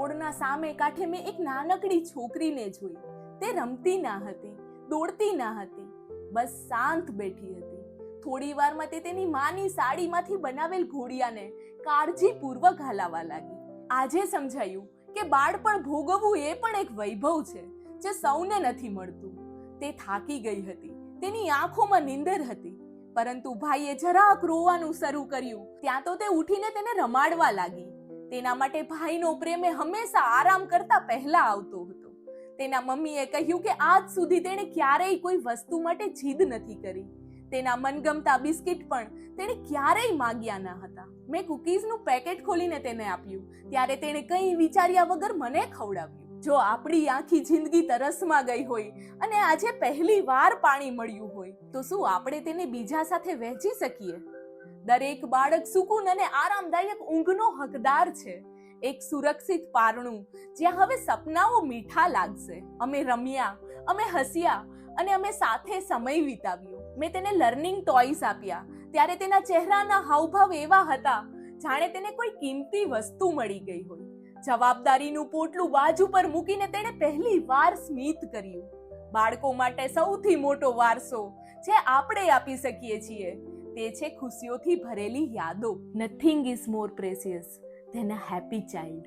રોડના સામે કાંઠે મેં એક નાનકડી છોકરીને જોઈ. તે રમતી ના હતી, દોડતી ના હતી, બસ શાંત બેઠી હતી. થોડી વારમાં તે તેની માની સાડીમાંથી બનાવેલ ઘોડિયાને કાળજીપૂર્વક હલાવવા લાગી. આજે સમજાયું કે બાળપણ ભોગવવું એ પણ એક વૈભવ છે જે સૌને નથી મળતું. તે થાકી ગઈ હતી, તેની આંખોમાં નીંદર હતી, પરંતુ ભાઈએ જરાક રોવાનું શરૂ કર્યું ત્યાં તો તે ઉઠીને તેને રમાડવા લાગી. તેના માટે ભાઈનો પ્રેમ હંમેશા આરામ કરતા પહેલા આવતો હતો. તેના મમ્મીએ કહ્યું કે આજ સુધી તેણે ક્યારેય કોઈ વસ્તુ માટે જીદ નથી કરી. તેના મનગમતા બિસ્કિટ પણ તેણે ક્યારેય માંગ્યા ન હતા. મેં કુકીઝનું પેકેટ ખોલીને તેને આપ્યું ત્યારે તેણે કંઈ વિચાર્યા વગર મને ખવડાવ્યું. જો આપણી આખી જિંદગી તરસમાં ગઈ હોય અને આજે પહેલી વાર પાણી મળ્યું હોય તો શું આપણે તેને બીજા સાથે વહેંચી શકીએ? દરેક બાળક સુકૂન અને આરામદાયક ઊંઘનો હકદાર છે. એક સુરક્ષિત પારણું જ્યાં હવે સપનાઓ મીઠા લાગશે. અમે રમ્યા, અમે હસ્યા અને અમે સાથે સમય વિતાવ્યો. મેં તેને લર્નિંગ ટોયસ આપ્યા ત્યારે તેના ચહેરાના હાવભાવ એવા હતા જાણે તેને કોઈ કિંમતી વસ્તુ મળી ગઈ હોય. જવાબદારીનું પોટલું બાજુ પર મૂકીને તેણે પહેલી વાર સ્મિત કર્યું. બાળકો માટે સૌથી મોટો વારસો જે આપણે આપી શકીએ છીએ તે છે ખુશીઓથી ભરેલી યાદો. Nothing is more precious than a happy child.